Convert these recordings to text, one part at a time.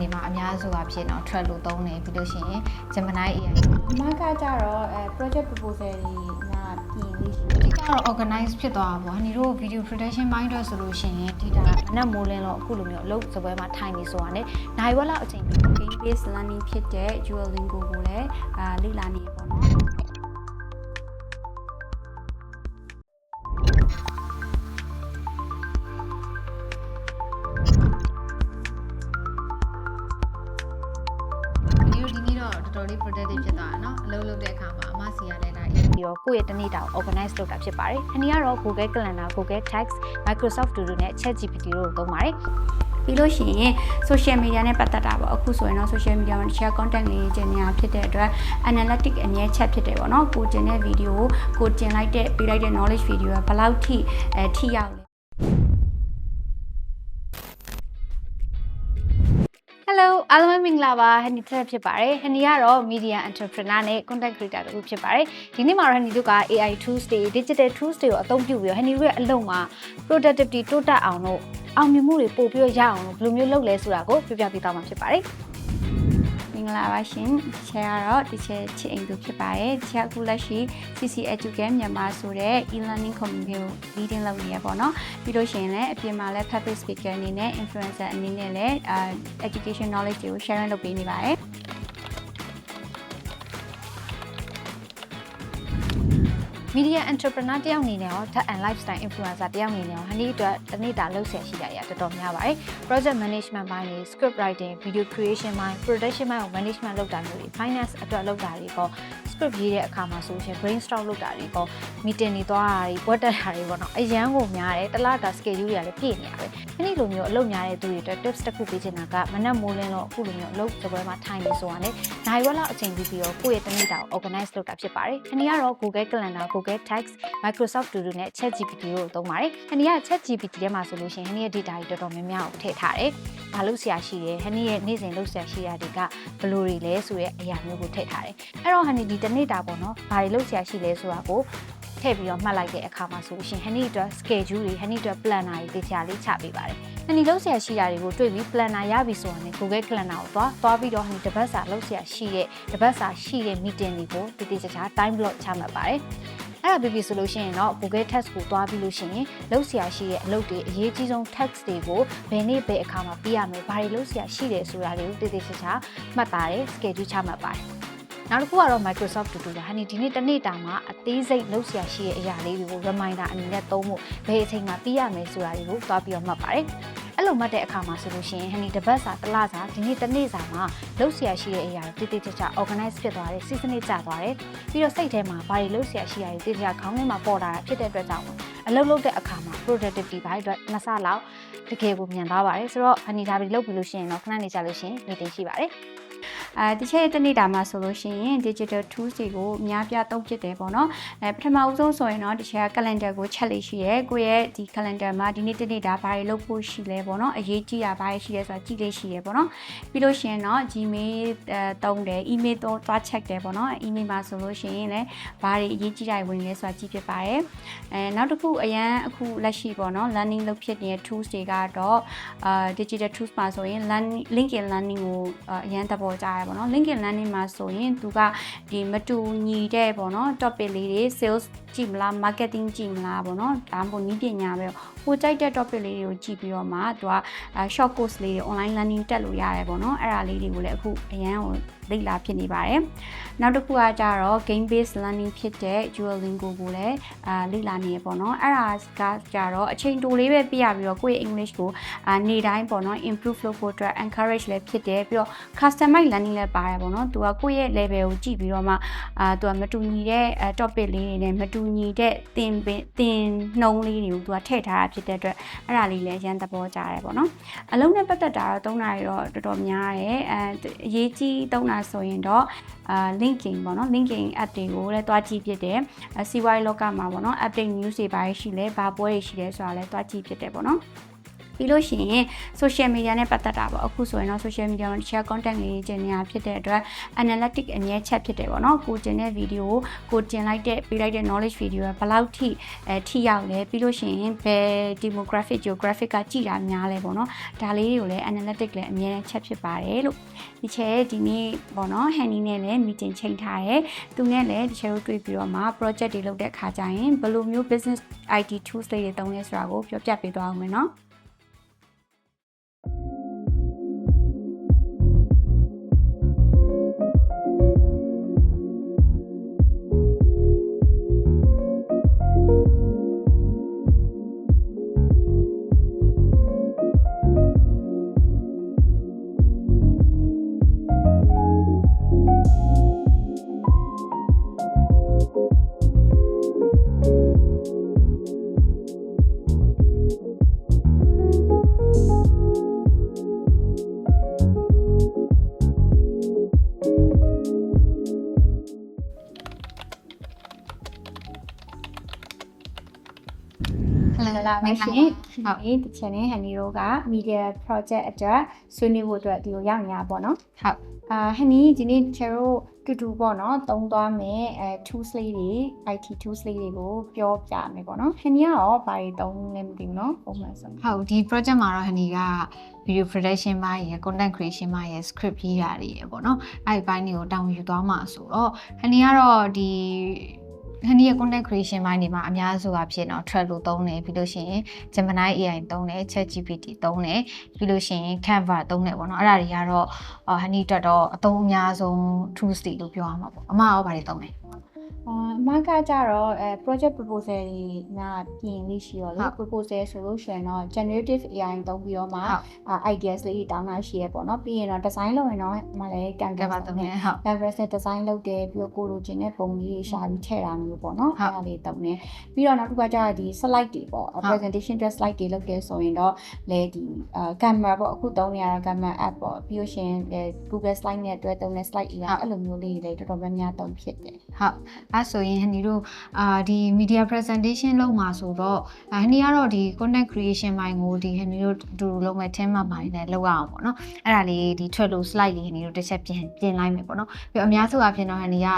နေမှာအများစုအဖြစ်တော့ track လို့သုံးနေပြီးလို့ရှိရင် Gemini AI အမကကြတော့ project proposal တွေညာပြင်လေးရှိ ဒီကတော့ organize ဖြစ်သွားတာပေါ့။ညီတို့ video production ဘိုင်းအတွက်ဆိုလို့ရှိရင်ဒီတာမနက်မိုးလင်းတော့အခုလိုမျိုးအလုပ်စပွဲမှာထိုင်နေဆိုတာနဲ့နိုင်ဝက်လောက်အချိန် game based learning ဖြစ်တဲ့ Duolingo ကိုလည်းလေ့လာနေပေါ့နော်တော်တော်လေး productive ဖြစ်သွားတာเนาะအလုပ်လုပ်တဲ့အခါမှာအမစီရလဲဒါပြီးတော့ကိုယ့်ရဲ့တနေ့တာကို organize လုပ်တာဖြစ်ပါတယ်။အနည်းကတော့ Google Calendar, Google Text, Microsoft To Do နဲ့ ChatGPT တို့ကိုသုံးပါတယ်။ပြီးလို့ရှိရင် social media နဲ့ပတ်သက်တာပေါ့အခုဆိုရင်တော့ social media မှာ share content လေးကျင်နေတာဖြစ်တဲ့အတွက် analytic အမြဲချက်ဖြစ်တယ်ပေါ့နော်ကိုကျင်တဲ့ video ကိုကျင်လိုက်တဲ့ပေးလိုက်တဲ့ knowledge video ကဘယ်လောက်ထိထိရောက်လဲHello အားလုံးမင်္ဂလာပါဟန်နီတက်ဖြစ်ပါတယ်ဟန်နီကတော့ media entrepreneur နဲ့ content creator တူဖြစ်ပါတယ်ဒီနေ့မှာတော့ဟန်နီတို့က AI tools တွေ digital tools တွေကိုအသုံးပြုပြီးတော့ဟန်နီတို့ရဲ့အလုပ်မှာ productivity တိုးတက်အောင်လို့အောင်မြင်မှုတွေပို့ပြီးရအောင်လို့ဘယ်လိုမျိုးလုပ်လဲဆိုတာကိုပြပြပေးသွားမှာဖြစ်ပါတယ်မင်္ဂလာပါရှင်ဒီချက်ကတော့ဒီချက်ချစ်အိမ်သူဖြစ်ပါတယ်ဒီချက်အခုလက်ရှိ CC Educate မြန်မာဆိုတဲ့ e-learning community ကို leading လုပ်နေရပေါ့နော်ပြီးလို့ရှိရင်လည်းအပြင်မှာလည်း public speaker အနေနဲ့ influencer အနေနဲ့လည်း education knowledge တွေကို sharing လုပ်ပေးနေပါတယ်media entrepreneur တယောက်အနေနဲ့ရော tech and lifestyle influencer တယောက်အနေနဲ့ရောဟန်ဒီအတွက်တနေ့တာလုပ်ဆက်ရှိတာရတော်တော်များပါတယ် project management ဘိုင်းတွေ script writing video creation ဘိုင်း production ဘိုင်းကို management လုပ်တာမျိုးတွေ finance အတွက်လုပ်တာတွေပေါ့ script ရေးတဲ့အခါမှာဆိုရှင် brainstorm လုပ်တာတွေပေါ့ meeting တွေသွားတာတွေပွဲတက်တာတွေပေါ့နော်အရန်ကိုများတယ်တလားတာ schedule တွေကလည်းပြည့်နေရပဲဒီနေ့လိုမျိုးအလုပ်များတဲ့သူတွေအတွက် tips တစ်ခုပေးချင်တာကမနက်မိုးလင်းတော့အခုလိုမျိုးအလုပ်စပွဲမှာထိုင်နေဆိုတာနဲ့နိုင်ဝက်လောက်အချိန်ပြီးပြီးတော့ကိုယ့်ရဲ့တနေ့တာကို organize လုပ်တာဖြစ်ပါတယ်အနည်းကတော့ Google Calendar Google Text Microsoft To Do နဲ့ ChatGPT တို့ကိုသုံးပါတယ်။ဟန်နီက ChatGPT ထဲမှာဆိုလို့ရှိရင်ဟန်နီရဲ့ data တွေတော်တော်များများကိုထည့်ထားတယ်။ဘာလို့ဆရာရှိတယ်ဟန်နီရဲ့နေ့စဉ်လုပ်ဆရာရှိတာတွေကဘယ်လိုတွေလဲဆိုတဲ့အရာမျိုးကိုထည့်ထားတယ်။အဲ့တော့ဟန်နီဒီတစ်နေ့တာပေါ့နော်။ဘာတွေလုပ်ဆရာရှိလဲဆိုတာကိုထည့်ပြီးတော့မှတ်လိုက်တဲ့အခါမှာဆိုလို့ရှိရင်ဟန်နီအတွက် schedule တွေဟန်နီအတွက် planner တွေတေချာလေးချပေးပါတယ်။ဟန်နီလုပ်ဆရာရှိတာတွေကိုတွေ့ပြီး planner ရပြီဆိုတာနဲ့ Google Calendar ကိုသွားပြီးတော့ဟန်နီတစ်ပတ်စာလုပ်ဆရာရှိတဲ့တစ်ပတ်စာရှိတဲ့ meeting တွေကိုတေချာ time block ချမှတ်ပါတယ်။အဲ့ဒါပြီးဆိုလို့ရှိရင်တော့ Google Text ကိုတွားပြီးလို့ရှိရင်လုပ်ဆရာရှိတဲ့အလုပ်တွေအရေးကြီးဆုံး text တွေကိုဘယ်နေ့ဘယ်အခါမှာပြရမလဲဘာတွေလုပ်ဆရာရှိတယ်ဆိုတာတွေကိုတေချာမှတ်သားတယ် schedule ချမှတ်ပါတယ်နောက်တစ်ခုကတော့ Microsoft To Do ပါဟန်ဒီဒီနေ့တစ်နေ့တာမှာအသေးစိတ်လုပ်ဆရာရှိတဲ့အရာလေးတွေကို reminder အနေနဲ့သုံးဖို့ဘယ်အချိန်မှာပြရမယ်ဆိုတာတွေကိုတွားပြီးတော့မှတ်ပါတယ်အဲ့လိုမှတ်တဲ့အခါမှာဆိုလို့ရှိရင်ဟန်ဒီတစ်ပတ်စာတစ်လစာဒီနေ့တစ်နေ့စာမှာလုပ်ဆရာရှိတဲ့အရာတွေတေချာ organize ဖြစ်သွားတယ်စီစနစ်ကျသွားတယ်ပြီးတော့စိတ်ထဲမှာဘာတွေလုပ်ဆရာရှိရတွေတေချာခေါင်းထဲမှာပေါ်လာတာဖြစ်တဲ့အတွက်ကြောင့်အလုပ်လုပ်တဲ့အခါမှာ productivity ဘိုင်းအတွက်နှစ်ဆလောက်တကယ်ကိုမြန်သွားပါတယ်ဆိုတော့ဟန်ဒီဒါပြီးလုပ်ပြီးလို့ရှိရင်တော့ခဏနေကြလို့ရှိရင် meeting ရှိပါတယ်ဒီချက်တနေ့တာမှာဆိုလို့ရှိရင် digital tools တွေကိုအများပြသုံးဖြစ်တယ်ပေါ့နော်ပထမဦးဆုံးဆိုရင်တော့ဒီချက်က calendar ကိုချက်လေးရှိရဲကိုယ့်ရဲ့ဒီ calendar မှာဒီနေ့တနေ့တာဘာတွေလုပ်ဖို့ရှိလဲပေါ့နော်အရေးကြီးတာဘာတွေရှိလဲဆိုတာကြည့်လေးရှိရဲပေါ့နော်ပြီးလို့ရှိရင်တော့ Gmail သုံးတယ် email သွား check တယ်ပေါ့နော် email မှာဆိုလို့ရှိရင်လည်းဘာတွေအရေးကြီးတာဝင်လဲဆိုတာကြည့်ဖြစ်ပါတယ်နောက်တစ်ခုအရန်အခုလက်ရှိပေါ့နော် learning လုပ်ဖြစ်နေတဲ့ tools တွေကတော့digital tools မှာဆိုရင် LinkedIn learning ကိုအရန်သဘောကျတယ်ပေါ့နော် LinkedIn learning မှာဆိုရင်သူကဒီမတူညီတဲ့ပေါ့နော် topic လေးတွေ sales ကြည့်မလား marketing ကြည့်မလားပေါ့နော်ဒါမှမဟုတ်နည်းပညာပဲကိုကြိုက်တဲ့ topic လေးတွေကိုကြည့်ပြီးတော့မှသူက short course လေးတွေ online learning တက်လို့ရတယ်ပေါ့နော်အဲ့ဒါလေးတွေကိုလည်းအခုအရန်ကိုလေ့လာဖြစ်နေပါတယ်နောက်တစ်ခုကကြတော့ game based learning ဖြစ်တဲ့ Duolingo ကိုလည်းလေ့လာနေရပေါ့နော်အဲ့ဒါကကြတော့အချိန်တိုလေးပဲပြရပြီးတော့ကိုယ့်ရဲ့ English ကိုနေ့တိုင်းပေါ့နော် improve လုပ်ဖို့အတွက် encourage လည်းဖြစ်တယ်ပြီးတော့ customize learning လည်းပါတယ်ပေါ့နော်သူကကိုယ့်ရဲ့ level ကိုကြည့်ပြီးတော့မှသူကမတူညီတဲ့ topic လေးတွေနဲ့မတူညီတဲ့သင်နှုံးလေးတွေကိုသူကထည့်ထားတာဖြစ်တဲ့အတွက်အဲ့ဒါလေးလည်းရန်သဘောကျတယ်ပေါ့နော်အလုံးနဲ့ပတ်သက်တာတော့သုံးတာတွေတော့တော်တော်များတယ်အရေးကြီးသုံးတာဆိုရင်တော့LinkedIn ပေါ့နော် LinkedIn app တွေကိုလည်းတွားကြည့်ဖြစ်တယ်စီးပွားရေးလောကမှာပေါ့နော် update news တွေဘာရှိလဲဘာပွဲတွေရှိလဲဆိုတာလည်းတွားကြည့်ဖြစ်တယ်ပေါ့နော် ပြီးလို့ရှိရင် social media နဲ့ပတ်သက်တာပေါ့အခုဆိုရင်တော့ social media မှာတခြား content လေးကျင်နေတာဖြစ်တဲ့အတွက် analytic အမြဲချက်ဖြစ်တယ်ပေါ့နော်ကိုကျင်တဲ့ video ကိုတင်လိုက်တဲ့ပေးလိုက်တဲ့ knowledge video ကဘယ်လောက်ထိရောက်လဲပြီးလို့ရှိရင်ဘယ် demographic geographic ကကြည်တာများလဲပေါ့နော်ဒါလေးတွေကိုလည်း analytic လည်းအမြဲချက်ဖြစ်ပါတယ်လို့ဒီချက်ဒီနေ့ပေါ့နော် Hanny နဲ့လည်း meeting ချိန်ထားရဲသူနဲ့လည်းဒီချက်ကိုတွေ့ပြီးတော့မှ project တွေလုပ်တဲ့အခါကျရင်ဘယ်လိုမျိုး business IT tools တွေသုံးလဲဆိုတာကိုပြောပြပေးသွားအောင်မယ်နော်လာမယ်ရှင်ဟုတ်ဒီ channel Hanny တို့က media project အတွက်ဆွေးနွေးဖို့အတွက်ဒီကိုရောက်နေတာပေါ့နော်ဟုတ်Hanny ဒီနေ့ကျတို့တူပေါ့နော်သုံးသွားမယ်tools လေးတွေ IT tools လေးတွေကိုပြောပြမယ်ပေါ့နော် Hanny ရောဘာတွေသုံးလဲမသိဘူးနော်ပုံမှန်ဆိုဟုတ်ဒီ project မှာတော့ Hanny က video production မှာရယ် content creation မှာရယ် script ရေးတာတွေရယ်ပေါ့နော်အဲ့ဒီပိုင်းတွေကိုတောင်းယူသွားမှာဆိုတော့ Hanny ကတော့ဒီHanny ရဲ့ content creation ပိုင်းတွေမှာအများစုအဖြစ်တော့ Trello သုံးတယ်ပြီးလို့ရှိရင် Gemini AI သုံးတယ် ChatGPT သုံးတယ်ပြီးလို့ရှိရင် Canva သုံးတယ်ပေါ့နော်အဲ့ဒါတွေကတော့ Hanny အတွက်တော့အသုံးအများဆုံး tools တွေလို့ပြောရမှာပေါ့အမရောဘာတွေသုံးလဲအမကကြတော့ project proposal တွေနာပြင်လေးရှိရောလေ proposal ဆိုလို့ရှိရင်တော့ generative AI သုံးပြီးတော့မှ ideas လေးတောင်းတာရှိရပေါ့နော်ပြီးရင်တော့ design လုပ်ရင်တော့မလဲ Canva သုံးတယ်ဟုတ် Canva နဲ့ design လုပ်တယ်ပြီးတော့ကိုလိုချင်တဲ့ပုံလေးတွေရှာပြီးထည့်တာမျိုးပေါ့နော်အဲ့ဒါလေးသုံးတယ်ပြီးတော့နောက်တစ်ခါကျတော့ဒီ slide တွေပေါ့ presentation တွေ slide တွေလုပ်တယ်ဆိုရင်တော့လေဒီ Canva ပေါ့အခုသုံးနေရတာ Canva app ပေါ့ပြီးလို့ရှိရင် Google slide နဲ့တွဲသုံးတဲ့ slide တွေအဲ့လိုမျိုးလေးတွေတော်တော်များများသုံးဖြစ်တယ်ဟုတ်အဲ့ဆိုရင် Hanny တို့ဒီ media presentation လုပ်မှာဆိုတော့ Hanny ကတော့ဒီ content creation ပိုင်းကိုဒီ Hanny တို့တူလုံးမဲ့ team မှာပိုင်းနဲ့လုပ်ရအောင်ပေါ့နော်အဲ့ဒါလေးဒီ Trello slide လေး Hanny တို့တစ်ချက်ပြင်လိုက်မယ်ပေါ့နော်ပြီးအများစုအဖြစ်တော့ Hanny က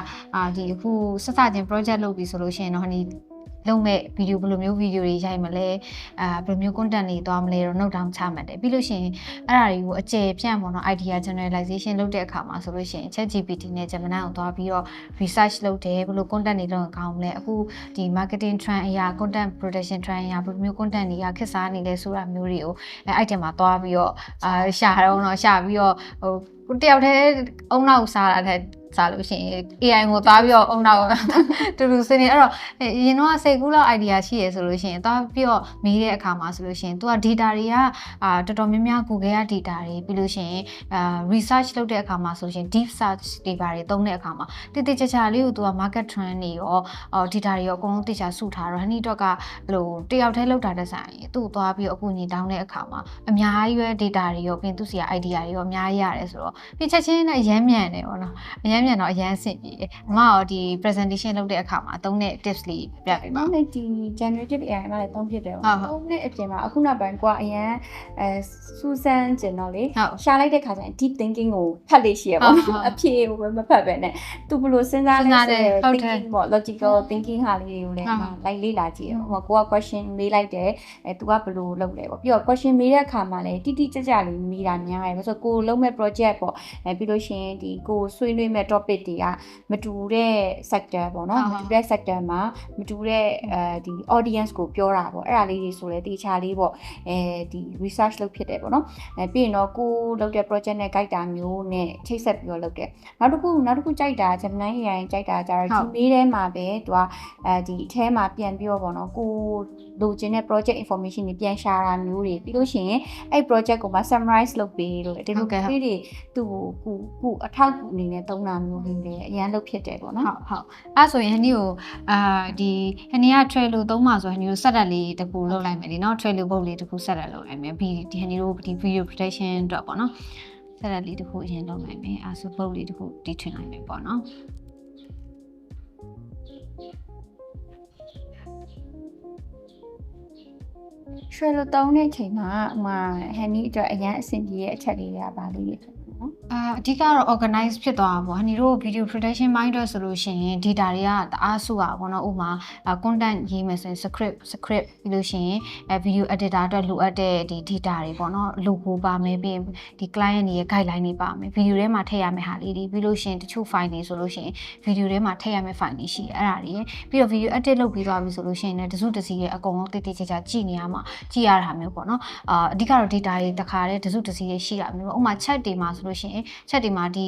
ဒီအခုစချင်း project လုပ်ပြီဆိုလို့ရှိရင်တော့ Hannyလုံးမဲ့ video ဘယ်လိုမျိုး video တွေရိုက်မလဲဘယ်လိုမျိုး content တွေသွားမလဲတော့ note down ချမှတ်တယ်ပြီးလို့ရှိရင်အဲ့ဒါတွေကိုအကျယ်ပြန့်ပေါ့နော် idea generalization လုပ်တဲ့အခါမှာဆိုလို့ရှိရင် ChatGPT နဲ့ Gemini ကိုသွားပြီးတော့ research လုပ်တယ်ဘယ်လို content တွေလုပ်ကောင်းမလဲအခုဒီ marketing trend အရာ content production trend အရာဘယ်လိုမျိုး content တွေကခက်စားနေလဲဆိုတာမျိုးတွေကိုအဲ့ဒီမှာသွားပြီးတော့ရှာတော့ရှာပြီးတော့ဟိုတယောက်တည်းအုံနောက်စားတာတဲ့စားလို့ရှိရင် AI ကိုသွားပြီးတော့အုံနောက်တူတူစနေအဲ့တော့ရင်တော့စိတ်ကူးလောက် idea ရှိရဆိုလို့ရှိရင်သွားပြီးတော့မေးတဲ့အခါမှာဆိုလို့ရှိရင် तू က data တွေကတော်တော်များများ Google က data တွေပြီးလို့ရှိရင်research လုပ်တဲ့အခါမှာဆိုလို့ရှိရင် deep search တွေပါတွေသုံးတဲ့အခါမှာတိကျလေးကို तू က market trend တွေရောdata တွေရောအကုန်လုံးတိကျစုထားတော့ Hanny တော့ကဘယ်လိုတယောက်တည်းလောက်တာတဲ့ဆိုင်သူ့သွားပြီးတော့အခုညီတောင်းတဲ့အခါမှာအများကြီးပဲ data တွေရောပြင်သူစီက idea တွေရောအများကြီးရတယ်ဆိုတော့ပြင်ချက်ချင်းနဲ့အရမ်းမြန်တယ်ပေါ့နော်အရမ်းမြန်တော့အရမ်းအဆင်ပြေတယ်။အမရောဒီ presentation လုပ်တဲ့အခါမှာသုံးတဲ့ tips လေးပြပေးပါ။ဒီ generative AI မှာလည်းသုံးဖြစ်တယ်ပေါ့။သုံးတဲ့အပြင်မှာအခုနောက်ပိုင်းကအရန်စူးစမ်းကျင်တော့လေရှာလိုက်တဲ့ခါကျရင် deep thinking ကိုဖတ်လို့ရှိရပေါ့။အဖြေကိုမဖတ်ပဲနဲ့သူဘယ်လိုစဉ်းစားလဲဆိုတဲ့ thinking ပေါ့ logical thinking ဟာလေးတွေကိုလည်းလိုက်လေ့လာကြည့်ရ။ဟိုကိုက question မေးလိုက်တယ်သူကဘယ်လိုလုပ်လဲပေါ့။ပြီးတော့ question မေးတဲ့အခါမှာလည်းတိတိကျကျလေးမေးတာများတယ်။ဆိုတော့ကိုလုံးမဲ့ project ပေါ့ပြီးလို့ရှိရင်ဒီကိုဆွေးနွေးမဲ့ topic တွေကမတူတဲ့ sector ပေါ့နော်မတူတဲ့ sector မှာမတူတဲ့ဒီ audience ကိုပြောတာပေါ့အဲ့ဒါလေးတွေဆိုလဲတေချာလေးပေါ့ဒီ research လုပ်ဖြစ်တယ်ပေါ့နော်ပြီးရင်တော့ကိုလုပ်တဲ့ project နဲ့ guide တာမျိုးနဲ့ချိတ်ဆက်ပြီးတော့လုပ်တယ်နောက်တစ်ခုကြိုက်တာ Gemini AI ကြိုက်တာကြတော့ဒီမေးထဲမှာပဲသူကဒီအထဲမှာပြန်ပြီးတော့ပေါ့နော်ကိုလိုချင်တဲ့ project information တွေပြန်ရှာတာမျိုးတွေပြီးလို့ရှိရင်အဲ့ project ကိုမှ summarize လုပ်ပေးလို့ဒီလိုလေးတွေသူ့ကိုအထောက်အကူအနေနဲ့သုံးတာမျိုးလေးတွေအရန်လုပ်ဖြစ်တယ်ပေါ့နော်ဟုတ်အဲ့ဆိုရင် Hanny ကိုဒီ Hanny က Trello သုံးမှာဆို Hanny ကို setup လေးတစ်ခုလုပ်လိုက်မယ်လीเนาะ Trello board လေးတစ်ခု setup လုပ်လိုက်မယ်ပြီးဒီ Hanny တို့ဒီ video presentation အတွက်ပေါ့နော် setup လေးတစ်ခုအရင်လုပ်လိုက်မယ်အဲ့ဆို board လေးတစ်ခုတီးထွင်လိုက်မယ်ပေါ့နော် ရွှေလိုတုံးတဲ့အချိန်မှာဟန်နီအတွက်အရန်အဆင်ပြေတဲ့အချက်လေးတွေကပါလေးတွေဖြစ်နော် အဓိကတော့ organize ဖြစ်သွားတာပေါ့ဟန်ဒီတို့ video production mind တော့ဆိုလို့ရှိရင် data တွေကတအားစုတာပေါ့နော်ဥပမာ content ရေးမယ်ဆိုရင် script ပြီးလို့ရှိရင်video editor အတွက်လိုအပ်တဲ့ဒီ data တွေပေါ့နော် logo ပါမယ်ပြီးရင်ဒီ client တွေရဲ့ guideline တွေပါမယ် video ထဲမှာထည့်ရမယ့်ဟာလေးတွေပြီးလို့ရှိရင်တချို့ file တွေဆိုလို့ရှိရင် video ထဲမှာထည့်ရမယ့် file တွေရှိတယ်အဲ့ဒါတွေပြီးတော့ video edit လုပ်ပြီးသွားပြီဆိုလို့ရှိရင်လည်းတစုတစည်းရဲ့အကုန်လုံးတိတိကျကျကြည့်နေရမှာကြည့်ရတာမျိုးပေါ့နော်အဓိကတော့ data တွေတခါတည်းတစုတစည်းရဲ့ရှိတာမျိုးဥပမာ chat တွေမှာဆိုလို့ရှိရင်ချက်ဒီမှာဒီ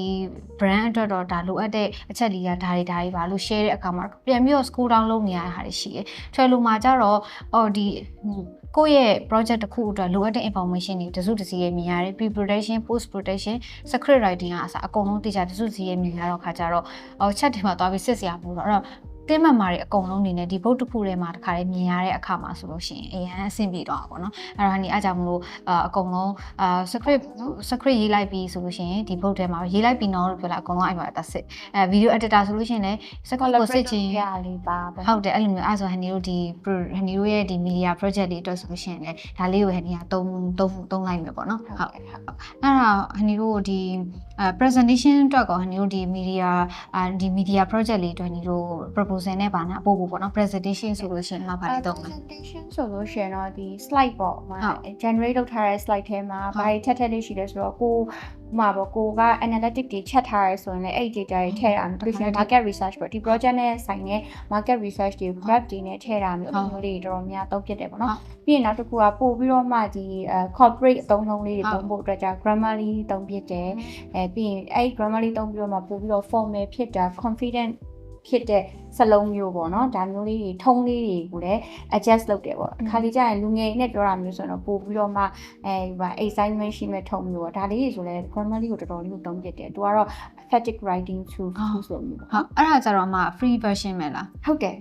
brand အတွက်တော့ဒါလိုအပ်တဲ့အချက်လေးကဒါတွေပါလို့ share တဲ့အခါမှာပြန်ပြီးတော့ scroll down လုပ်နေရတဲ့ဟာတွေရှိတယ်။ trail မှာကျတော့ဒီကိုယ့်ရဲ့ project တစ်ခုအတွက်လိုအပ်တဲ့ information တွေတစုတစည်းရဲ့မြင်ရတယ် pre production post production script writing ကအစအကုန်လုံးသိချာတစုတစည်းရဲ့မြင်ရတော့ခါကျတော့ချက်ဒီမှာသွားပြီးစစ်စရာပို့တော့အဲ့တော့တင်းမှန်မာတွေအကုန်လုံးနေနဲ့ဒီဘုတ်တစ်ခုထဲမှာတခါလေးမြင်ရတဲ့အခါမှာဆိုလို့ရှိရင်အရင်အဆင်ပြေတော့ပါပေါ့နော်အဲ့တော့ဟန်ဒီအားကြောင့်မလို့အကုန်လုံးscript ရေးလိုက်ပြီးဆိုလို့ရှိရင်ဒီဘုတ်ထဲမှာရေးလိုက်ပြီးတော့လို့ပြောလိုက်အကုန်လုံးအဲ့မှာသက်စစ်video editor ဆိုလို့ရှိရင်လည်း script ကိုစစ်ချင်ရလေးပါပဲဟုတ်တယ်အဲ့လိုမျိုးအဲ့ဆိုဟန်ဒီတို့ဒီဟန်ဒီတို့ရဲ့ဒီ media project တွေအတွက်ဆိုလို့ရှိရင်လည်းဒါလေးကိုဟန်ဒီကသုံးလိုက်မယ်ပေါ့နော်ဟုတ်အဲ့ဒါဟန်ဒီတို့ဒီpresentation အတွက်ကောဟန်ဒီတို့ဒီ media project လေးအတွက်ဟန်ဒီတို့ proposal နဲ့ပါနာပို့ပေါ့နော် presentation ဆိုလို့ရှိရင်မှာပါလိမ့်တော့ presentation ဆိုလို့ရှိရင်တော့ဒီ slide ပေါ့generate လုပ်ထားတဲ့ slide ထဲမှာဘာတွေထက်လေးရှိလဲဆိုတော့ကိုက analytic တွေချက်ထားရဲဆိုရင်လည်းအဲ့ data တွေထည့်ရအောင်ပြီးရင် market research ပေါ့ဒီ project နဲ့ဆိုင်တဲ့ market research တွေ graph တွေနဲ့ထည့်ရမျိုးအဲ့လိုလေးတော်တော်များသုံးဖြစ်တယ်ပေါ့နော်ပြီးရင်နောက်တစ်ခုကပို့ပြီးတော့မှဒီ corporate အသုံးလုံးလေးတွေသုံးဖို့အတွက်ကြာ grammarly သုံးဖြစ်တယ်ပြီးရင်အဲ့ grammarly သုံးပြီးတော့မှပို့ပြီးတော့ formal ဖြစ်တာ confident ဖြစ်တဲ့စလုံးမျိုးပေါ့နော်ဒါမျိုးလေးတွေထုံးလေးတွေကိုလည်း adjust လုပ်တယ်ပေါ့အခါလေးကျရင်လူငယ်နဲ့ပြောတာမျိုးဆိုတော့ပို့ပြီးတော့မှassignment ရှိမဲ့ထုံးမျိုးပေါ့ဒါလေးတွေဆိုလဲ grammarly ကိုတော်တော်လေးကိုသုံးပြတယ်သူကတော့ effective writing tool ဆိုမျိုးပေါ့ဟုတ်အဲ့ဒါကြတော့မှ free version ပဲလားဟုတ်တယ်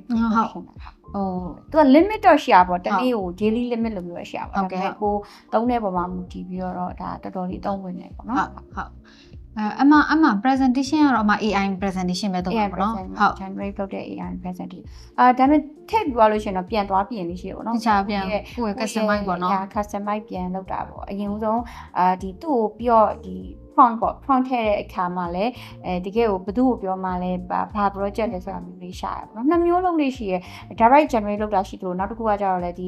သူက limit တော့ရှိရပါတနေ့ကို daily limit လို့မျိုးရှိရပါဒါပေမဲ့ကိုသုံးတဲ့ပုံမှာမူတည်ပြီးတော့ဒါတော်တော်လေးသုံးဝင်နေပေါ့နော်ဟုတ်အမ presentation ကတော့အမ AI presentation ပဲတော့ပေါ့နော်ဟုတ် generate လုပ်တဲ့ AI presentation ဒါပေမဲ့ထည့်ပြီးသွားလို့ရှိရင်တော့ပြန်သွားပြင်လေးရှိရပေါ့နော်တခြားပြန်ကိုယ် customize ပေါ့နော် customize ပြန်လုပ်တာပေါ့အရင်ဆုံးဒီသူ့ကိုပြီးတော့ဒီ prompt ပေါ့ prompt ထည့်တဲ့အခါမှာလည်းတကယ်ကိုဘယ်သူ့ကိုပြောမှလဲဘာ project လဲဆိုတာမျိုးလေးရှာရပေါ့နော်နှစ်မျိုးလုံးလေးရှိရ direct generate လုပ်တာရှိတယ်လို့နောက်တစ်ခုကကျတော့လည်းဒီ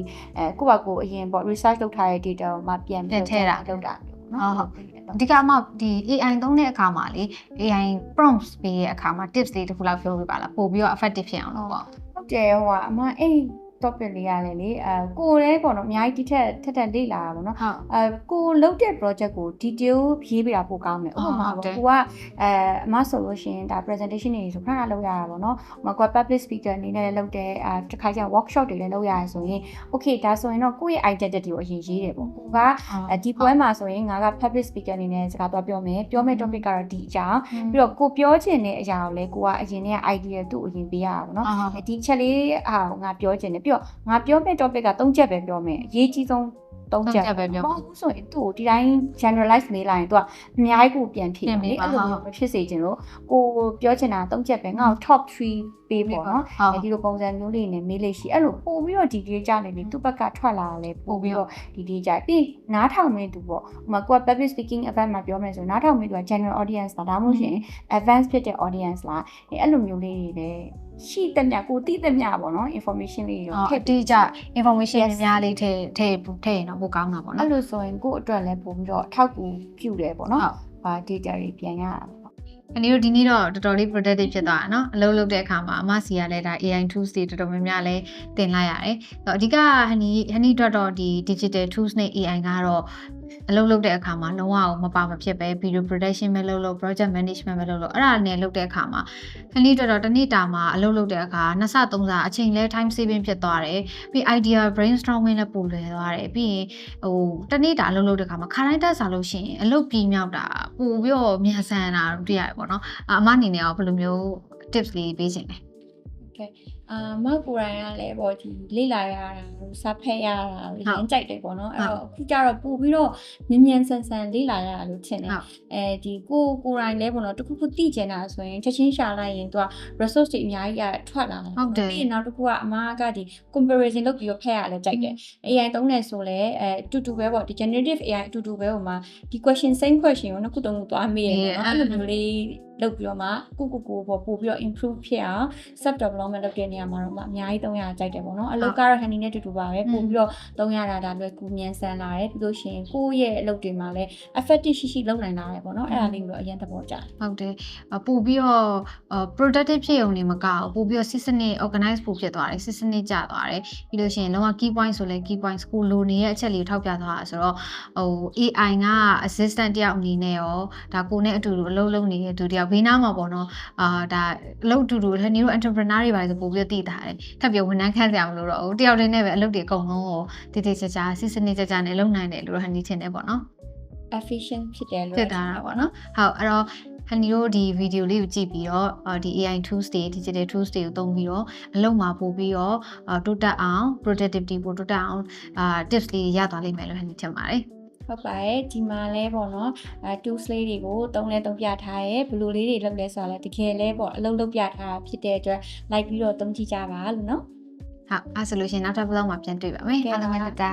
ကိုယ့်ဘာကိုအရင်ပေါ့ research လုပ်ထားတဲ့ data ကိုမှပြန်ထည့်တာလုပ်တာနော်ဟုတ်အဓိကမှဒီ AI သုံးတဲ့အခါမှာလေ AI prompts ပေးတဲ့အခါမှာ tips လေးတစ်ခုလောက်ပြောပြပါလားပို့ပြီးတော့ effective ဖြစ်အောင်လို့ပေါ့ဟုတ်တယ်အမအဲ့ topic လေးရတယ်လေကိုလည်းပေါ့နော်အများကြီးထက်လေ့လာတာပေါ့နော်ကိုလုပ်တဲ့ project ကို detail ရေးပြတာပိုကောင်းတယ်ဥပမာပေါ့ကိုကအမဆိုလို့ရှိရင်ဒါ presentation တွေဆိုခဏလုပ်ရတာပေါ့နော်ဥပမာကို public speaker အနေနဲ့လုပ်တဲ့တစ်ခါကျ workshop တွေလည်းလုပ်ရတယ်ဆိုရင် okay ဒါဆိုရင်တော့ကိုယ့်ရဲ့ identity ကိုအရင်ရေးတယ်ပေါ့ကိုကဒီပွဲမှာဆိုရင်ငါက public speaker အနေနဲ့စကားသွားပြောမယ် topic ကတော့ဒီအကြောင်းပြီးတော့ကိုပြောချင်တဲ့အရာကိုလည်းကိုကအရင်က idea သူ့အရင်ပေးရတာပေါ့နော်ဒီချက်လေးငါပြောချင်တယ်ပြီးတော့ငါပြောမဲ့ topic က3ချက်ပဲပြောမယ်အရေးကြီးဆုံး3ချက်ပဲပြောမဟုတ်ဘူးဆိုရင်သူ့ကိုဒီတိုင်း generalize နေလိုက်ရင်သူကအများကြီးကိုပြန်ဖြည့်တယ်လေအဲ့လိုမျိုးမဖြစ်စေချင်လို့ကိုပြောချင်တာ3ချက်ပဲငါ့ကို top 3ပေးပေါ့နော်ဒီလိုပုံစံမျိုးလေးနဲ့မေးလို့ရှိအဲ့လိုပို့ပြီးတော့ဒီဒီကြနေပြီသူ့ဘက်ကထွက်လာတာလေပို့ပြီးတော့ဒီဒီကြပြီးနားထောင်မင်းသူပေါ့ဟိုမှာကိုက public speaking event မှာပြောမယ်ဆိုနားထောင်မင်းသူက general audience လားဒါမှမဟုတ်ရှင် advanced ဖြစ်တဲ့ audience လားအဲ့လိုမျိုးလေးတွေလည်းရှိတဲ့မြကိုတိတဲ့မြပေါ့နော် information လေးတွေထည့်တိကျ information များလေးထည့်ရင်တော့ပိုကောင်းတာပေါ့နော်အဲ့လိုဆိုရင်ကို့အတွက်လည်းပို့ပြီးတော့အထောက်အကူပြုတယ်ပေါ့နော်ဟာ data တွေပြန်ရတာအနည်းတို့ဒီနေ့တော့တော်တော်လေး productive ဖြစ်သွားတာเนาะအလုပ်လုပ်တဲ့အခါမှာအမစီကလည်းဒါ AI tools တွေတော်တော်များများလည်းသင်လိုက်ရတယ်အဓိကဟနီအတွက်တော့ဒီ digital tools နဲ့ AI ကတော့အလုပ်လုပ်တဲ့အခါမှာလုံးဝမပါမဖြစ်ပဲ video production ပဲလုပ်လို့ project management ပဲလုပ်လို့အဲ့ဒါနဲ့လုပ်တဲ့အခါမှာခဏတော်တနေ့တာမှာအလုပ်လုပ်တဲ့အခါ2ဆ3ဆအချိန်လဲ time saving ဖြစ်သွားတယ်ပြီး idea brainstorming လည်းပိုလွယ်သွားတယ်ပြီးရင်တနေ့တာအလုပ်လုပ်တဲ့အခါမှာခါတိုင်းတက်စားလို့ရှိရင်အလုပ်ပြီးမြောက်တာပို့ပြီးတော့မြန်ဆန်တာတွေ့ရတယ်ပေါ့နော်အမအနေနဲ့ရောဘယ်လိုမျိုး tips လေးပေးချင်လဲ okay မကိုရိုင်းကလည်းပေါ့ဒီလေ့လာရတာစာဖတ်ရတာရမ်းကြိုက်တယ်ပေါ့နော်အဲ့တော့အခုကျတော့ပို့ပြီးတော့မြန်ဆန်လေ့လာရတာလို့ထင်တယ်ဒီကိုရိုင်းလည်းပေါ့နော်တခုခုသိကျင်တာဆိုရင်ချက်ချင်းရှာလိုက်ရင်သူက resource တွေအများကြီးထွက်လာတယ်ပြီးရင်နောက်တစ်ခုကအမားကဒီ comparison လုပ်ပြီးတော့ဖတ်ရလဲကြိုက်တယ် AI သုံးတယ်ဆိုလဲတူတူပဲပေါ့ဒီ generative AI အတူတူပဲဟိုမှာဒီ question same question ကိုနှစ်ခုသုံးခုသွားမေးရတယ်နော်အဲ့လိုမျိုးလေးလုပ်ပြီးတော့မှကိုပေါ့ပို့ပြီးတော့ improve ဖြစ်အောင် sub development လုပ်တဲ့နေရာမှာတော့အများကြီးသုံးရကြိုက်တယ်ပေါ့နော်အလုပ်ကတော့ Honey နဲ့တူတူပါပဲပို့ပြီးတော့သုံးရတာဒါလွယ်ကူမြန်ဆန်လာတယ်ပြီးလို့ရှိရင်ကိုယ့်ရဲ့အလုပ်တွေမှာလည်း effective ရှိလုပ်နိုင်လာတယ်ပေါ့နော်အဲ့ဒါလေးကိုတော့အရင်သဘောကျတယ်ဟုတ်တယ်ပို့ပြီးတော့ productive ဖြစ်ုံနေမကဘူးပို့ပြီးတော့ system organize ပို့ဖြစ်သွားတယ် system ကျသွားတယ်ပြီးလို့ရှိရင်လုံးဝ key point ဆိုလဲ key point ကိုလိုနေရဲ့အချက်လေးကိုထောက်ပြသွားတာဆိုတော့AI က assistant တယောက်အနေနဲ့ရောဒါကိုနဲ့အတူတူအလုပ်လုပ်နေတဲ့သူတယောက်ဘေးနားမှာပေါ့နော်ဒါအလုပ်အတူတူဒီလို entrepreneur တွေပါဆိုပို့ပြီးတော့တည်တာတယ်ထပ်ပြီးဝန်ထမ်းခန့်စရာမလိုတော့ဘူးတယောက်တည်းနဲ့ပဲအလုပ်တွေအကုန်လုံးကိုတည်တည်ချာချာ system နဲ့လုပ်နိုင်တယ်လို့ဟန်နီထင်တယ်ပေါ့နော် efficient ဖြစ်တယ်လို့ဖြစ်တာပေါ့နော်ဟုတ်အဲ့တော့ဟန်နီတို့ဒီဗီဒီယိုလေးကိုကြည့်ပြီးတော့ဒီ AI tools တွေ digital tools တွေကိုသုံးပြီးတော့အလုပ်မှာပို့ပြီးတော့တိုးတက်အောင် productivity ပို့တိုးတက်အောင်tips လေးရသွားလိမ့်မယ်လို့ဟန်နီထင်ပါတယ်ဟုတ်ပါတယ်ဒီမှာလဲပေါ့နော်tools လေးတွေကိုသုံးပြထားရဲဘယ်လိုလေးတွေလုပ်လဲဆိုတာလဲတကယ်လဲပေါ့အလုပ်လုပ်ပြထားတာဖြစ်တဲ့အတွက် like ပြီးတော့သုံးကြည့်ကြပါလို့နော်ဟုတ်အဲ့ဆိုလို့ရှိရင်နောက်ထပ်ဘလော့မှာပြန်တွေ့ပါမယ်အားလုံးပဲတာ